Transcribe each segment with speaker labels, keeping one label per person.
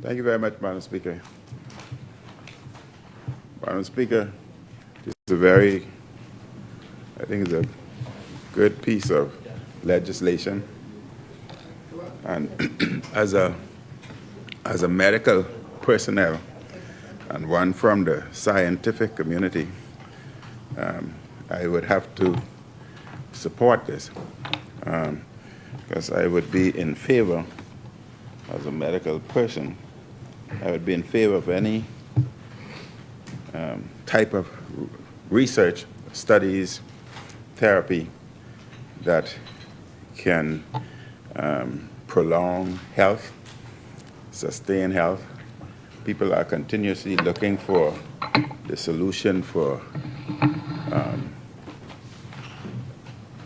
Speaker 1: Thank you very much, Madam Speaker. Madam Speaker, this is I think it's a good piece of legislation. And as a medical personnel and one from the scientific community, I would have to support this because I would be in favor, as a medical person, I would be in favor of any type of research, studies, therapy that can prolong health, sustain health. People are continuously looking for the solution for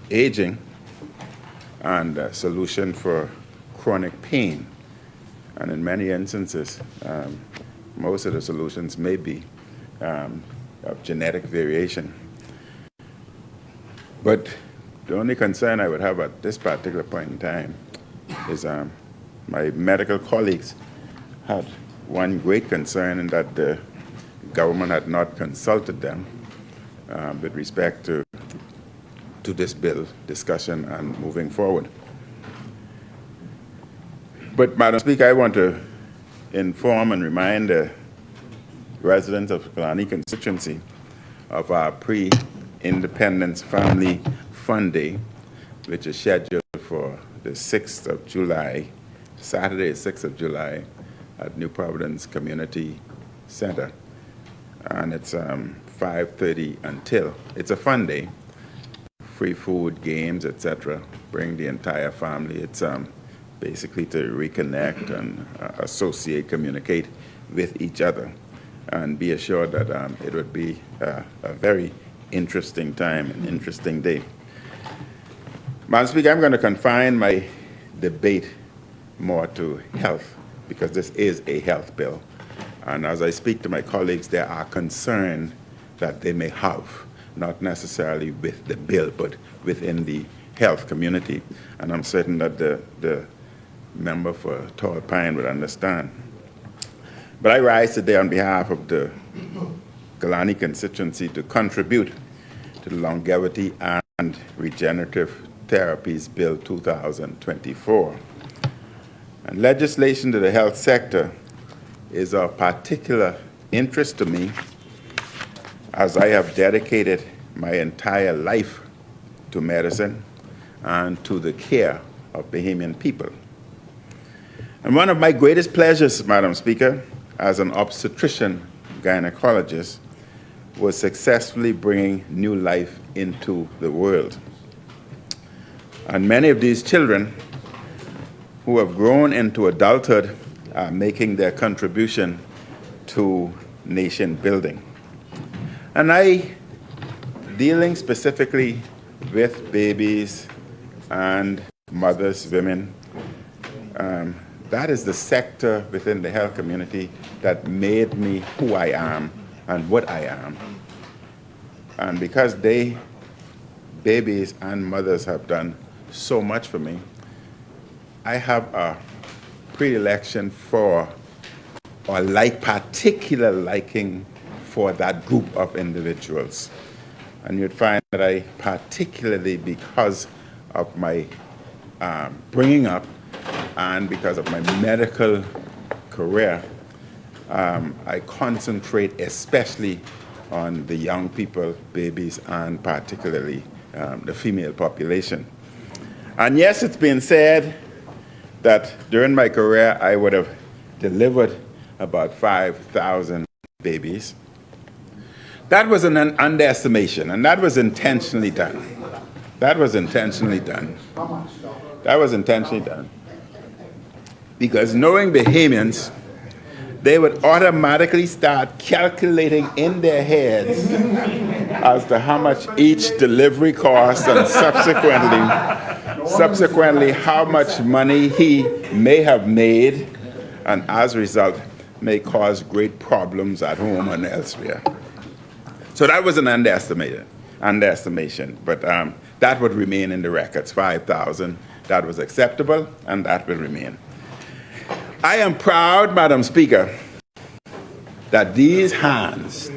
Speaker 1: aging and a solution for chronic pain. And in many instances, most of the solutions may be of genetic variation. But the only concern I would have at this particular point in time is my medical colleagues had one great concern in that the government had not consulted them with respect to this bill discussion and moving forward. But, Madam Speaker, I want to inform and remind the residents of the Killarney constituency of our pre-independence family fun day, which is scheduled for the 6th of July, Saturday, 6th of July, at New Providence Community Center. And it's 5:30 until. It's a fun day, free food, games, etc. Bring the entire family. It's basically to reconnect and associate, communicate with each other, and be assured that it would be a very interesting time, an interesting day. Madam Speaker, I'm going to confine my debate more to health, because this is a health bill. And as I speak to my colleagues, there are concerns that they may have, not necessarily with the bill, but within the health community. And I'm certain that the member for Tall Pine would understand. But I rise today on behalf of the Killarney constituency to contribute to the Longevity and Regenerative Therapies Bill 2024. And legislation to the health sector is of particular interest to me, as I have dedicated my entire life to medicine and to the care of Bahamian people. And one of my greatest pleasures, Madam Speaker, as an obstetrician gynecologist, was successfully bringing new life into the world. And many of these children who have grown into adulthood are making their contribution to nation building. And dealing specifically with babies and mothers, women, that is the sector within the health community that made me who I am and what I am. And because babies and mothers have done so much for me, I have a predilection for, or particular liking for that group of individuals. And you'd find that I, particularly because of my bringing up and because of my medical career, I concentrate especially on the young people, babies, and particularly the female population. And yes, it's been said that during my career I would have delivered about 5,000 babies. That was an underestimation, and that was intentionally done. That was intentionally done. That was intentionally done. Because knowing Bahamians, they would automatically start calculating in their heads as to how much each delivery costs, and subsequently how much money he may have made, and as a result may cause great problems at home and elsewhere. So that was an underestimation, but that would remain in the records, 5,000. That was acceptable, and that will remain. I am proud, Madam Speaker, that these hands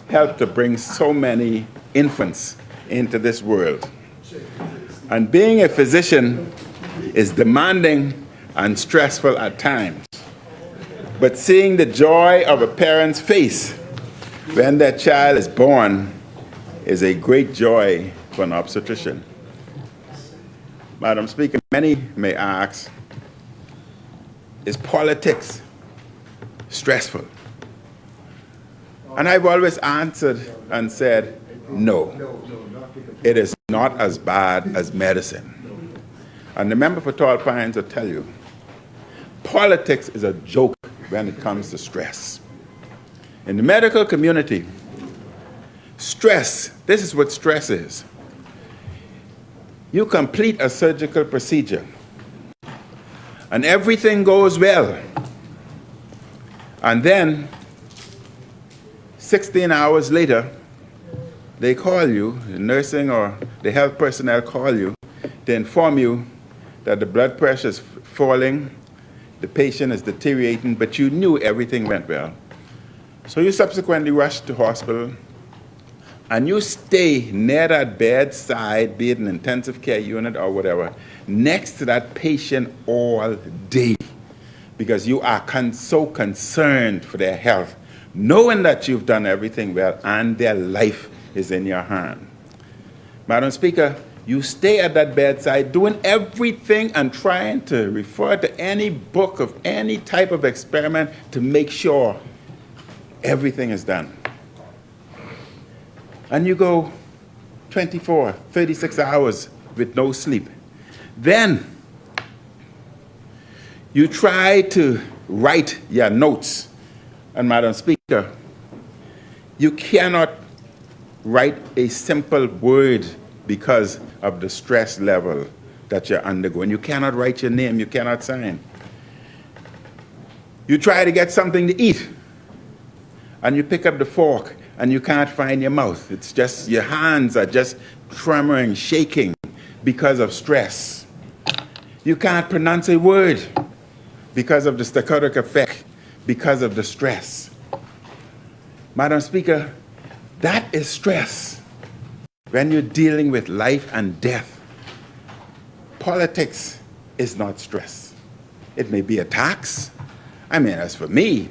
Speaker 1: helped to bring so many infants into this world. And being a physician is demanding and stressful at times. But seeing the joy of a parent's face when their child is born is a great joy for an obstetrician. Madam Speaker, many may ask, is politics stressful? And I've always answered and said, no, it is not as bad as medicine. And the member for Tall Pines will tell you, politics is a joke when it comes to stress. In the medical community, stress, this is what stress is. You complete a surgical procedure, and everything goes well. And then, 16 hours later, they call you, the nursing or the health personnel call you to inform you that the blood pressure is falling, the patient is deteriorating, but you knew everything went well. So you subsequently rush to hospital, and you stay near that bedside, be it an intensive care unit or whatever, next to that patient all day, because you are so concerned for their health, knowing that you've done everything well and their life is in your hand. Madam Speaker, you stay at that bedside doing everything and trying to refer to any book of any type of experiment to make sure everything is done. And you go 24, 36 hours with no sleep. Then you try to write your notes. And Madam Speaker, you cannot write a simple word because of the stress level that you're undergoing. You cannot write your name, you cannot sign. You try to get something to eat, and you pick up the fork, and you can't find your mouth. It's just, your hands are just tremoring, shaking because of stress. You can't pronounce a word because of the staccato effect, because of the stress. Madam Speaker, that is stress when you're dealing with life and death. Politics is not stress. It may be a tax. I mean, as for me,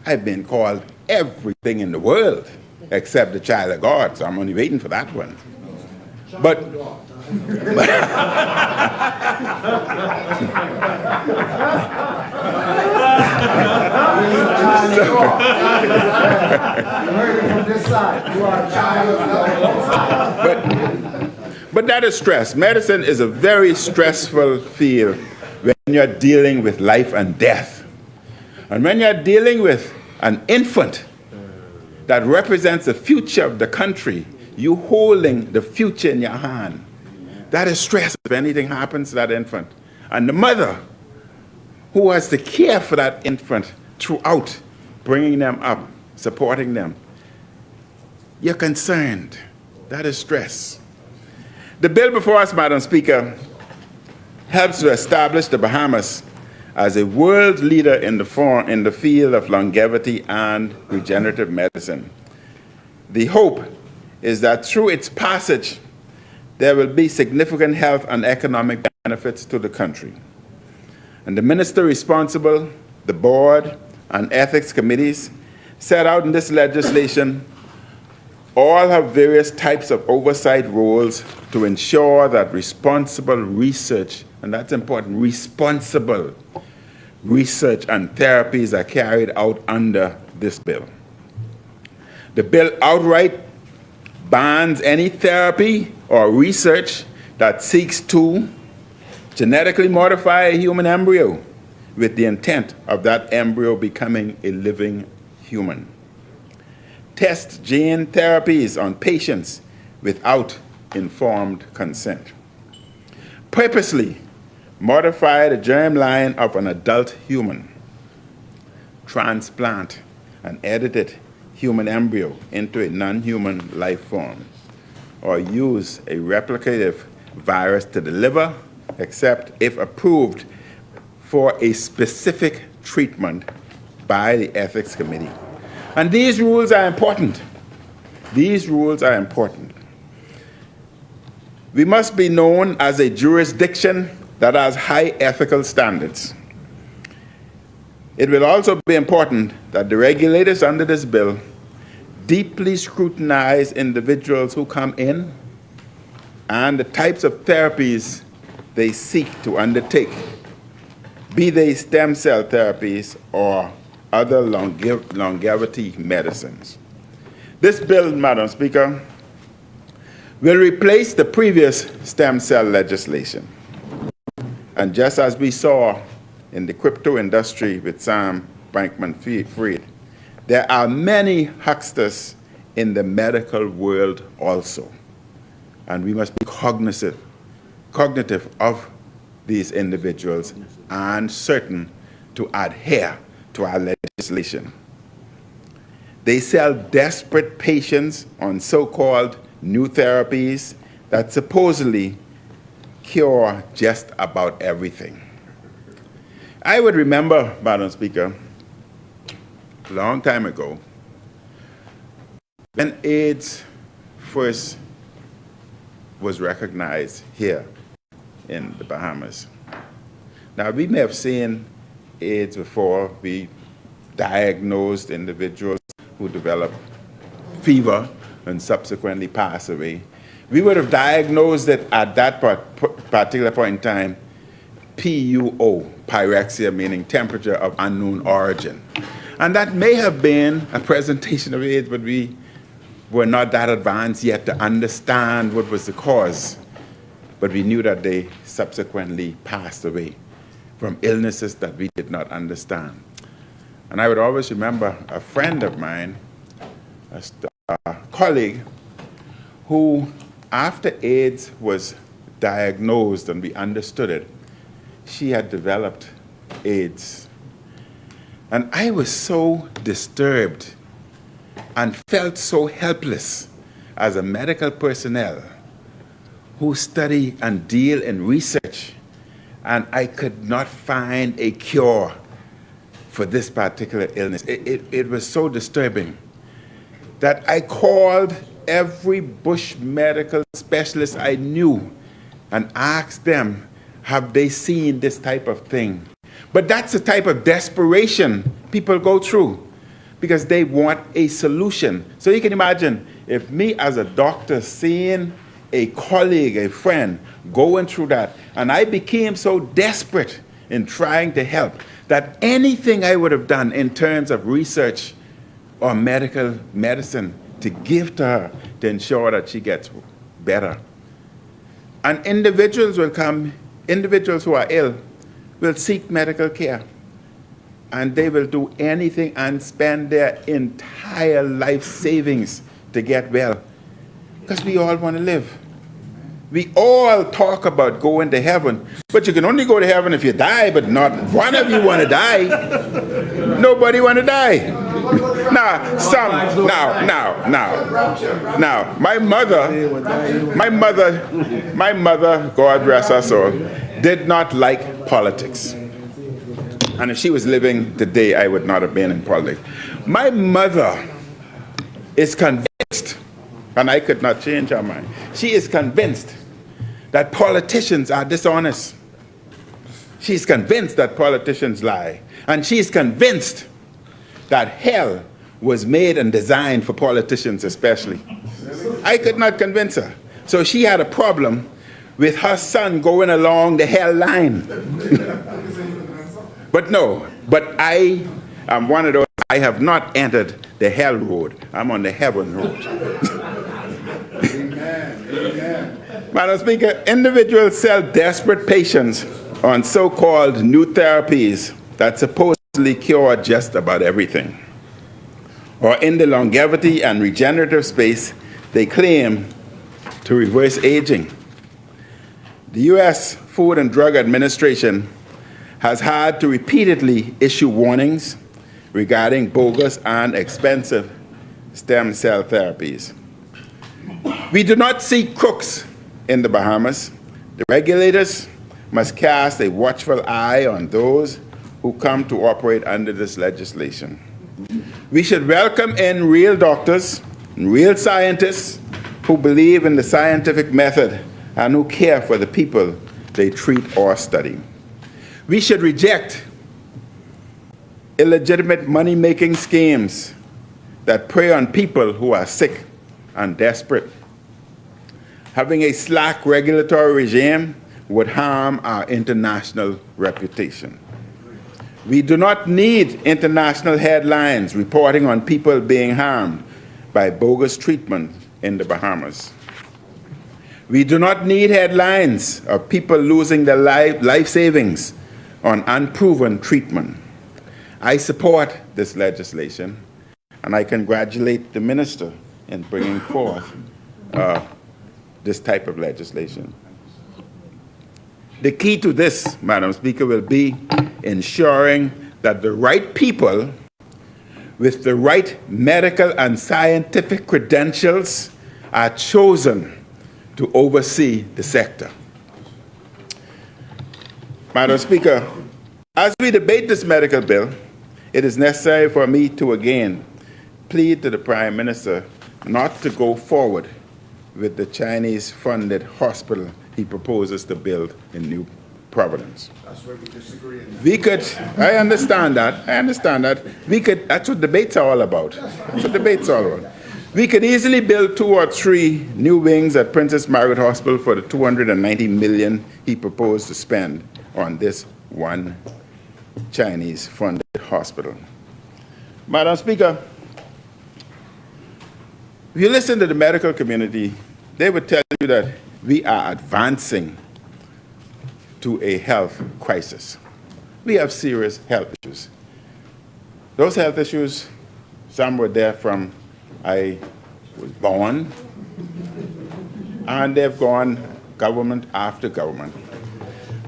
Speaker 1: I've been called everything in the world except the child of God, so I'm only waiting for that one. But but that is stress. Medicine is a very stressful field when you're dealing with life and death. And when you're dealing with an infant that represents the future of the country, you holding the future in your hand, that is stress if anything happens to that infant. And the mother who has to care for that infant throughout, bringing them up, supporting them, you're concerned. That is stress. The bill before us, Madam Speaker, helps to establish the Bahamas as a world leader in the field of longevity and regenerative medicine. The hope is that through its passage, there will be significant health and economic benefits to the country. And the minister responsible, the board, and ethics committees set out in this legislation all have various types of oversight roles to ensure that responsible research, and that's important, responsible research and therapies are carried out under this bill. The bill outright bans any therapy or research that seeks to genetically modify a human embryo with the intent of that embryo becoming a living human. Test gene therapies on patients without informed consent. Purposely modify the germline of an adult human. Transplant an edited human embryo into a non-human life form, or use a replicative virus to deliver, except if approved for a specific treatment by the Ethics Committee. And these rules are important. These rules are important. We must be known as a jurisdiction that has high ethical standards. It will also be important that the regulators under this bill deeply scrutinize individuals who come in and the types of therapies they seek to undertake, be they stem cell therapies or other longevity medicines. This bill, Madam Speaker, will replace the previous stem cell legislation. And just as we saw in the crypto industry with Sam Bankman-Fried, there are many hucksters in the medical world also. And we must be cognitive of these individuals and certain to adhere to our legislation. They sell desperate patients on so-called new therapies that supposedly cure just about everything. I would remember, Madam Speaker, a long time ago, when AIDS first was recognized here in the Bahamas. Now, we may have seen AIDS before. We diagnosed individuals who developed fever and subsequently passed away. We would have diagnosed it at that particular point in time, PUO, pyrexia, meaning temperature of unknown origin. And that may have been a presentation of AIDS, but we were not that advanced yet to understand what was the cause. But we knew that they subsequently passed away from illnesses that we did not understand. And I would always remember a friend of mine, a colleague, who after AIDS was diagnosed and we understood it, she had developed AIDS. And I was so disturbed and felt so helpless as a medical personnel who study and deal in research, and I could not find a cure for this particular illness. It was so disturbing that I called every bush medical specialist I knew and asked them, have they seen this type of thing? But that's the type of desperation people go through because they want a solution. So you can imagine if me as a doctor seeing a colleague, a friend, going through that, and I became so desperate in trying to help that anything I would have done in terms of research or medical medicine to give to her to ensure that she gets better. And individuals will come, individuals who are ill will seek medical care. And they will do anything and spend their entire life savings to get well. Because we all want to live. We all talk about going to heaven, but you can only go to heaven if you die, but not one of you want to die. Nobody want to die. Now, my mother, God rest her soul, did not like politics. And if she was living today, I would not have been in politics. My mother is convinced, and I could not change her mind, she is convinced that politicians are dishonest. She's convinced that politicians lie. And she's convinced that hell was made and designed for politicians especially. I could not convince her. So she had a problem with her son going along the hell line. But no, but I am one of those, I have not entered the hell road. I'm on the heaven road. Amen. Amen. Madam Speaker, individuals sell desperate patients on so-called new therapies that supposedly cure just about everything. Or in the longevity and regenerative space, they claim to reverse aging. The U.S. Food and Drug Administration has had to repeatedly issue warnings regarding bogus and expensive stem cell therapies. We do not see crooks in the Bahamas. The regulators must cast a watchful eye on those who come to operate under this legislation. We should welcome in real doctors, real scientists who believe in the scientific method and who care for the people they treat or study. We should reject illegitimate money-making schemes that prey on people who are sick and desperate. Having a slack regulatory regime would harm our international reputation. We do not need international headlines reporting on people being harmed by bogus treatment in the Bahamas. We do not need headlines of people losing their life savings on unproven treatment. I support this legislation, and I congratulate the minister in bringing forth this type of legislation. The key to this, Madam Speaker, will be ensuring that the right people with the right medical and scientific credentials are chosen to oversee the sector. Madam Speaker, as we debate this medical bill, it is necessary for me to again plead to the Prime Minister not to go forward with the Chinese-funded hospital he proposes to build in New Providence.
Speaker 2: That's where we disagree.
Speaker 1: We could, I understand that, we could, that's what debates are all about. That's what debates are all about. We could easily build 2 or 3 new wings at Princess Margaret Hospital for the $290 million he proposed to spend on this one Chinese-funded hospital. Madam Speaker, if you listen to the medical community, they would tell you that we are advancing to a health crisis. We have serious health issues. Those health issues, some were there from I was born, and they've gone government after government.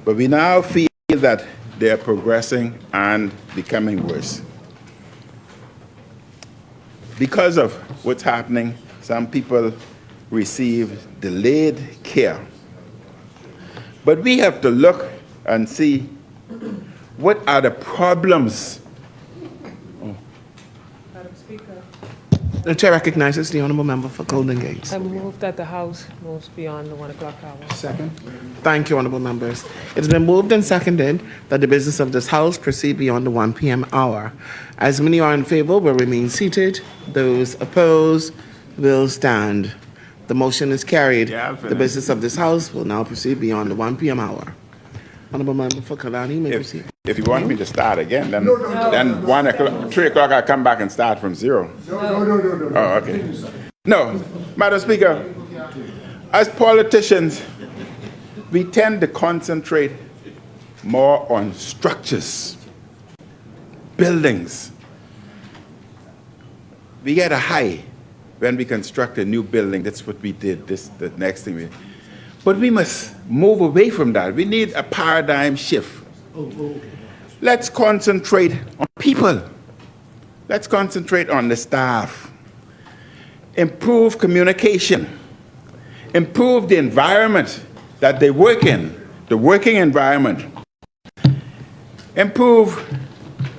Speaker 1: But we now feel that they're progressing and becoming worse. Because of what's happening, some people receive delayed care. But we have to look and see what are the problems.
Speaker 3: Madam Speaker,
Speaker 4: The chair recognizes the honourable member for Golden Gates.
Speaker 3: I move that the House moves beyond the 1 o'clock hour.
Speaker 4: Second. Thank you, honourable members. It has been moved and seconded that the business of this House proceed beyond the 1 p.m. hour. As many are in favour will remain seated. Those opposed will stand. The motion is carried. The business of this House will now proceed beyond the 1 p.m. hour. Honourable member for Kalani, may proceed.
Speaker 1: If you want me to start again, then 1 o'clock, 3 o'clock, I'll come back and start from 0.
Speaker 2: No.
Speaker 1: Oh, okay. No, Madam Speaker, as politicians, we tend to concentrate more on structures, buildings. We get a high when we construct a new building. That's what we did, the next thing we did. But we must move away from that. We need a paradigm shift. Let's concentrate on people. Let's concentrate on the staff. Improve communication. Improve the environment that they work in, the working environment. Improve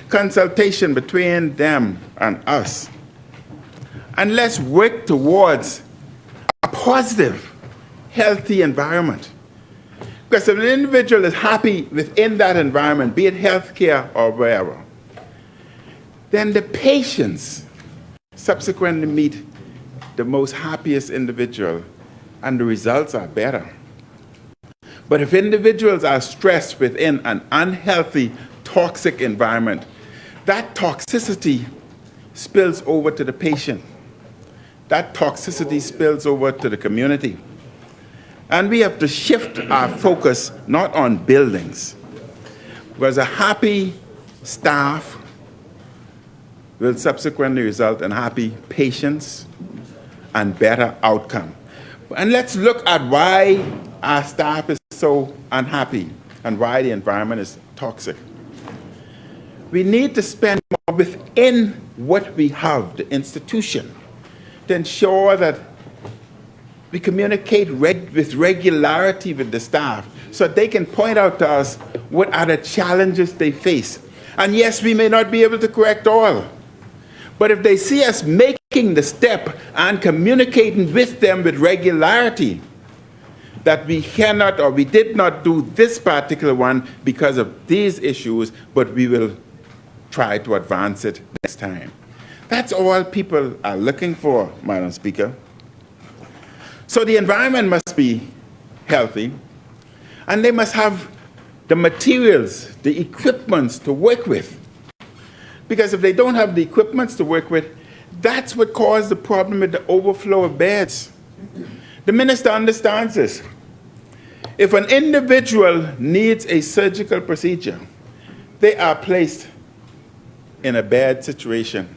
Speaker 1: consultation between them and us. And let's work towards a positive, healthy environment. Because if an individual is happy within that environment, be it healthcare or wherever, then the patients subsequently meet the most happiest individual, and the results are better. But if individuals are stressed within an unhealthy, toxic environment, that toxicity spills over to the patient. That toxicity spills over to the community. And we have to shift our focus not on buildings, because a happy staff will subsequently result in happy patients and better outcome. And let's look at why our staff is so unhappy and why the environment is toxic. We need to spend more within what we have, the institution, to ensure that we communicate with regularity with the staff so they can point out to us what are the challenges they face. And yes, we may not be able to correct all, but if they see us making the step and communicating with them with regularity, that we cannot or we did not do this particular one because of these issues, but we will try to advance it next time. That's all people are looking for, Madam Speaker. So the environment must be healthy, and they must have the materials, the equipments to work with. Because if they don't have the equipments to work with, that's what caused the problem with the overflow of beds. The minister understands this. If an individual needs a surgical procedure, they are placed in a bad situation.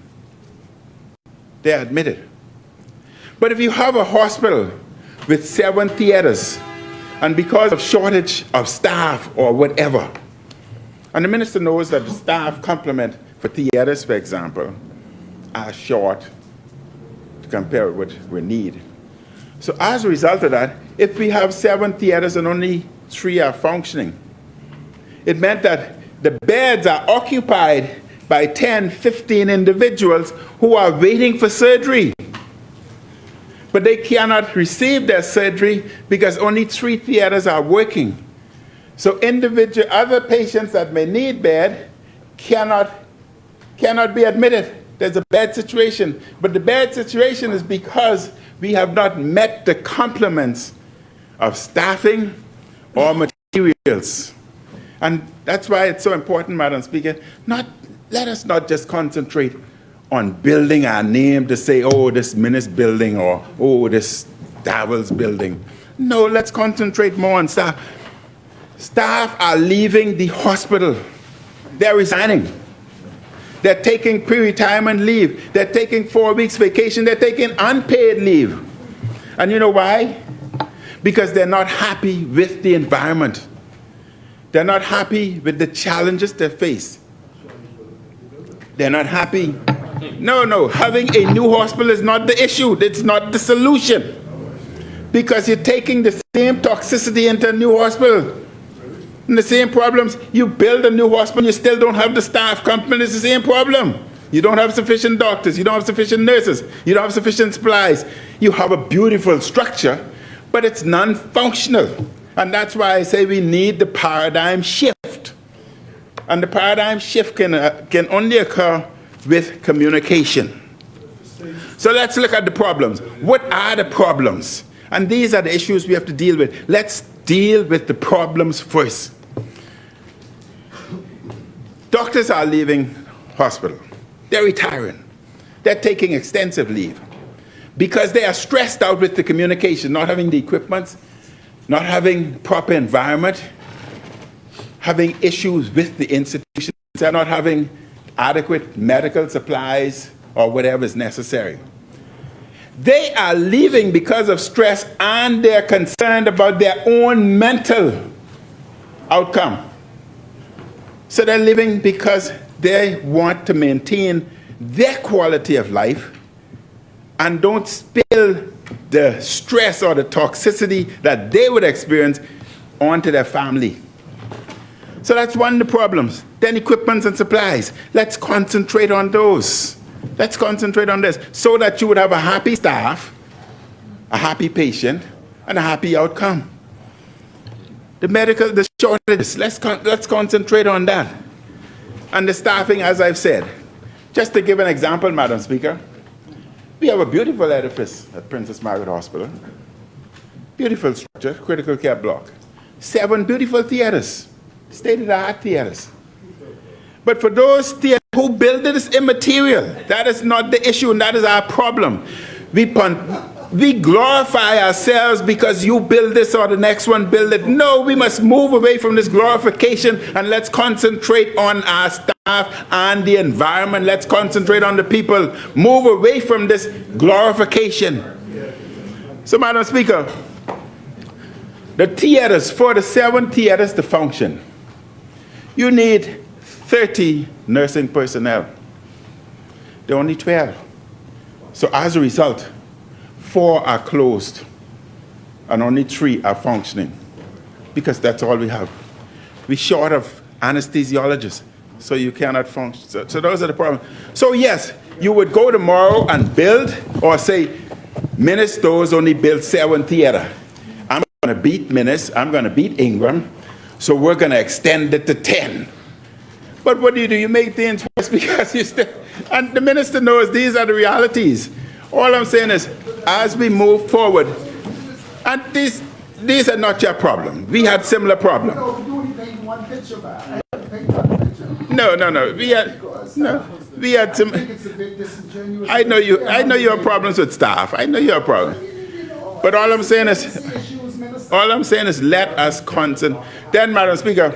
Speaker 1: They are admitted. But if you have a hospital with 7 theaters, and because of shortage of staff or whatever, and the minister knows that the staff complement for theaters, for example, are short to compare with what we need. So as a result of that, if we have 7 theaters and only 3 are functioning, it meant that the beds are occupied by 10, 15 individuals who are waiting for surgery. But they cannot receive their surgery because only 3 theaters are working. So other patients that may need bed cannot be admitted. There's a bad situation. But the bad situation is because we have not met the complements of staffing or materials. And that's why it's so important, Madam Speaker, let us not just concentrate on building our name to say, oh, this Minnis building or, oh, this Davos building. No, let's concentrate more on staff. Staff are leaving the hospital. They're resigning. They're taking pre-retirement leave. They're taking 4 weeks vacation. They're taking unpaid leave. And you know why? Because they're not happy with the environment. They're not happy with the challenges they face. They're not happy. No, having a new hospital is not the issue. It's not the solution. Because you're taking the same toxicity into a new hospital. And the same problems. You build a new hospital, you still don't have the staff complement. It's the same problem. You don't have sufficient doctors. You don't have sufficient nurses. You don't have sufficient supplies. You have a beautiful structure, but it's non-functional. And that's why I say we need the paradigm shift. And the paradigm shift can only occur with communication. So let's look at the problems. What are the problems? And these are the issues we have to deal with. Let's deal with the problems first. Doctors are leaving hospital. They're retiring. They're taking extensive leave because they are stressed out with the communication, not having the equipment, not having proper environment, having issues with the institutions, they're not having adequate medical supplies or whatever is necessary. They are leaving because of stress and they're concerned about their own mental outcome. So they're leaving because they want to maintain their quality of life and don't spill the stress or the toxicity that they would experience onto their family. So that's one of the problems. Then equipment and supplies. Let's concentrate on those. Let's concentrate on this so that you would have a happy staff, a happy patient, and a happy outcome. The shortages, let's concentrate on that. And the staffing, as I've said. Just to give an example, Madam Speaker, we have a beautiful edifice at Princess Margaret Hospital. Beautiful structure, critical care block. 7 beautiful theaters, state-of-the-art theaters. But for those theaters who build it is immaterial. That is not the issue, and that is our problem. We glorify ourselves because you build this or the next one build it. No, we must move away from this glorification and let's concentrate on our staff and the environment. Let's concentrate on the people. Move away from this glorification. So, Madam Speaker, the theaters, for the 7 theaters to function, you need 30 nursing personnel. There are only 12. So as a result, 4 are closed and only 3 are functioning. because that's all we have. We're short of anesthesiologists, so you cannot function. So those are the problems. So yes, you would go tomorrow and build, or say, Minnis stores only built 7 theater. I'm going to beat Minnis, I'm going to beat Ingram, so we're going to extend it to 10. But what do? You make things worse because you still, and the minister knows these are the realities. All I'm saying is, as we move forward, and these are not your problem. We had similar problems. No. We had some. I know you have problems with staff. I know you have problems. But all I'm saying is, let us concentrate. Then, Madam Speaker,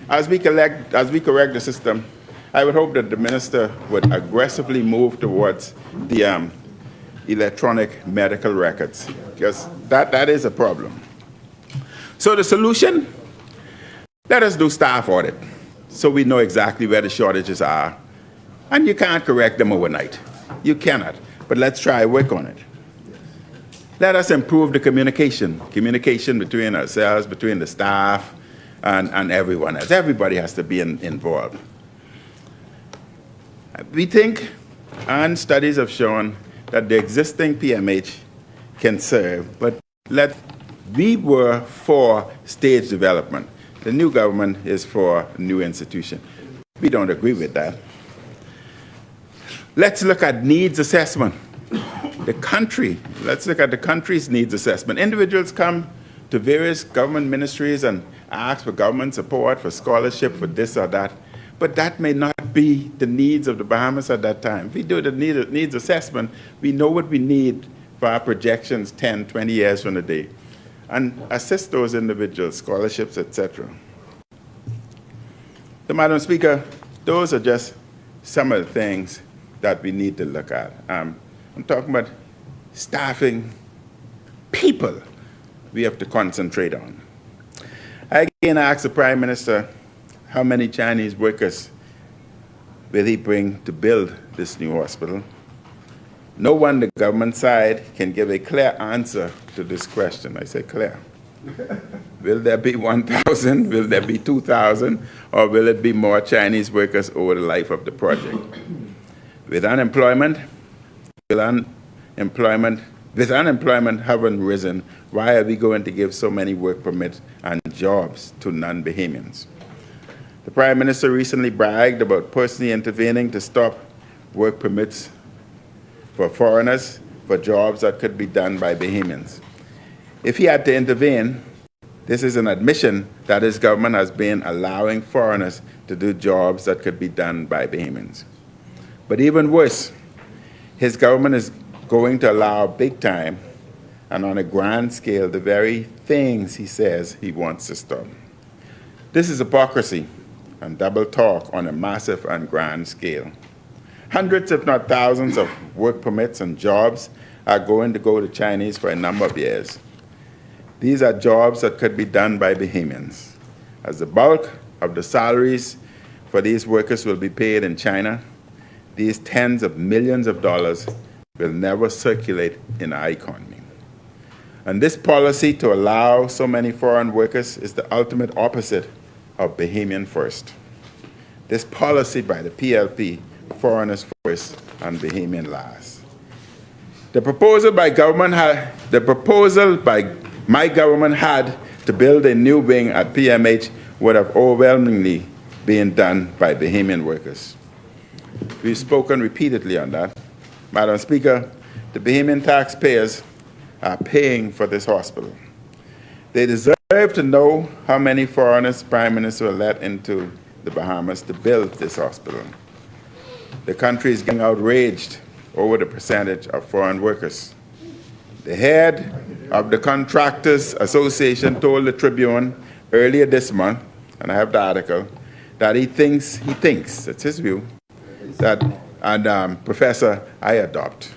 Speaker 1: as we correct the system, I would hope that the minister would aggressively move towards the electronic medical records, because that is a problem. So the solution, let us do staff audit so we know exactly where the shortages are. And you can't correct them overnight. You cannot. But let's try work on it. Let us improve the communication between ourselves, between the staff, and everyone else. Everybody has to be involved. We think, and studies have shown, that the existing PMH can serve, but we were for stage development. The new government is for new institution. We don't agree with that. Let's look at needs assessment. Let's look at the country's needs assessment. Individuals come to various government ministries and ask for government support, for scholarship, for this or that, but that may not be the needs of the Bahamas at that time. If we do the needs assessment, we know what we need for our projections 10, 20 years from today, and assist those individuals, scholarships, etc. So, Madam Speaker, those are just some of the things that we need to look at. I'm talking about staffing people we have to concentrate on. I again asked the Prime Minister how many Chinese workers will he bring to build this new hospital. No one on the government side can give a clear answer to this question. I say clear. Will there be 1,000? Will there be 2,000? Or will it be more Chinese workers over the life of the project? With unemployment having risen, why are we going to give so many work permits and jobs to non-Bahamians? The Prime Minister recently bragged about personally intervening to stop work permits for foreigners for jobs that could be done by Bahamians. If he had to intervene, this is an admission that his government has been allowing foreigners to do jobs that could be done by Bahamians. But even worse, his government is going to allow big time and on a grand scale the very things he says he wants to stop. This is hypocrisy and double talk on a massive and grand scale. Hundreds, if not thousands, of work permits and jobs are going to go to Chinese for a number of years. These are jobs that could be done by Bahamians. As the bulk of the salaries for these workers will be paid in China, these tens of millions of dollars will never circulate in our economy. And this policy to allow so many foreign workers is the ultimate opposite of Bahamian first. This policy by the PLP, foreigners first and Bahamian last. The proposal by my government had to build a new wing at PMH would have overwhelmingly been done by Bahamian workers. We've spoken repeatedly on that. Madam Speaker, the Bahamian taxpayers are paying for this hospital. They deserve to know how many foreigners Prime Minister will let into the Bahamas to build this hospital. The country is getting outraged over the percentage of foreign workers. The head of the Contractors Association told the Tribune earlier this month, and I have the article, that he thinks, it's his view, that, and Professor, I adopt.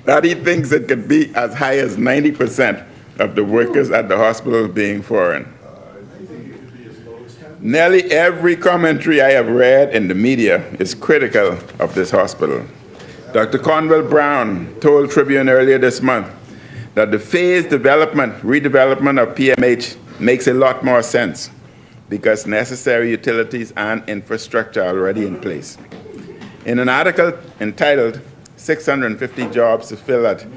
Speaker 1: That he thinks it could be as high as 90% of the workers at the hospital being foreign. Nearly every commentary I have read in the media is critical of this hospital. Dr. Cornwell Brown told Tribune earlier this month that the phased redevelopment of PMH makes a lot more sense because necessary utilities and infrastructure are already in place. In an article entitled 650 Jobs to Fill at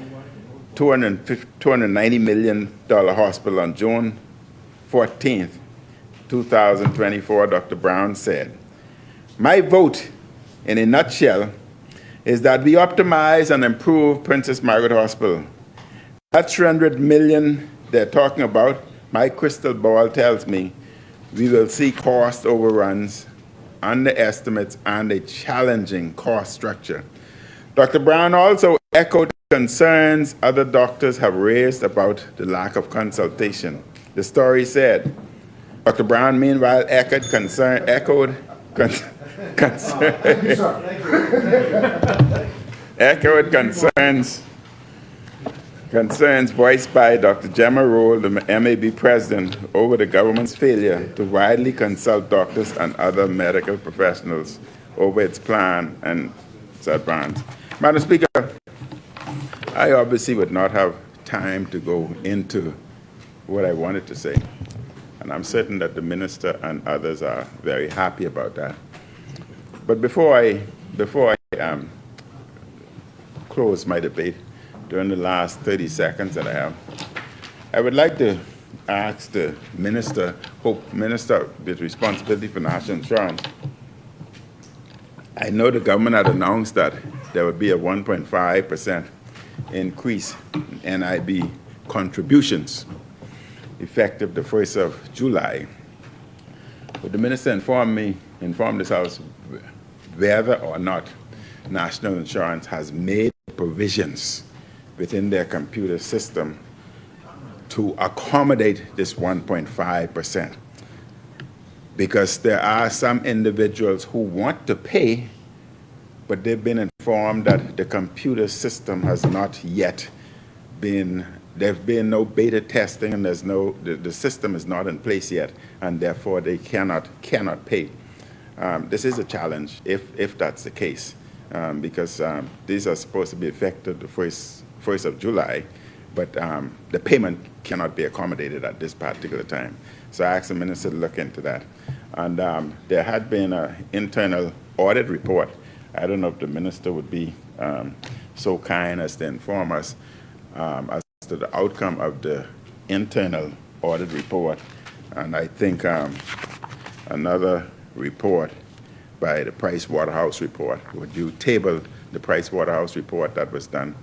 Speaker 1: $290 million Hospital on June 14th, 2024, Dr. Brown said, "My vote, in a nutshell, is that we optimize and improve Princess Margaret Hospital. That $300 million they're talking about, my crystal ball tells me we will see cost overruns, underestimates, and a challenging cost structure." Dr. Brown also echoed concerns other doctors have raised about the lack of consultation. The story said, Dr. Brown, meanwhile, echoed concerns voiced by Dr. Gemma Roll, the MAB president, over the government's failure to widely consult doctors and other medical professionals over its plan and its advance. Madam Speaker, I obviously would not have time to go into what I wanted to say, and I'm certain that the minister and others are very happy about that. But before I close my debate during the last 30 seconds that I have, I would like to ask the minister with responsibility for national insurance. I know the government had announced that there would be a 1.5% increase in NIB contributions effective the 1st of July. But the minister informed this House whether or not national insurance has made provisions within their computer system to accommodate this 1.5%. Because there are some individuals who want to pay, but they've been informed that the computer system has not yet been, there's been no beta testing, and the system is not in place yet, and therefore they cannot pay. This is a challenge if that's the case, because these are supposed to be effective the 1st of July, but the payment cannot be accommodated at this particular time. So I asked the minister to look into that. And there had been an internal audit report. I don't know if the minister would be so kind as to inform us as to the outcome of the internal audit report. And I think another report by the Price Waterhouse report. Would you table the Price Waterhouse report that was done?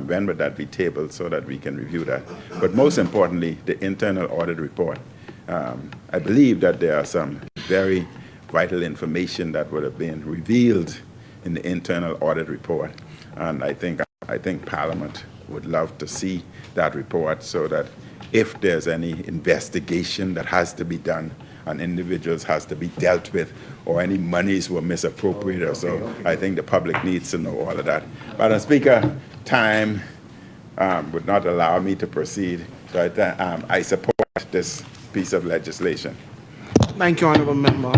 Speaker 1: When would that be tabled so that we can review that? But most importantly, the internal audit report. I believe that there are some very vital information that would have been revealed in the internal audit report. And I think Parliament would love to see that report so that if there's any investigation that has to be done and individuals has to be dealt with, or any monies were misappropriated or so, I think the public needs to know all of that. Madam Speaker, time would not allow me to proceed, so I support this piece of legislation.
Speaker 4: Thank you, Honourable Member.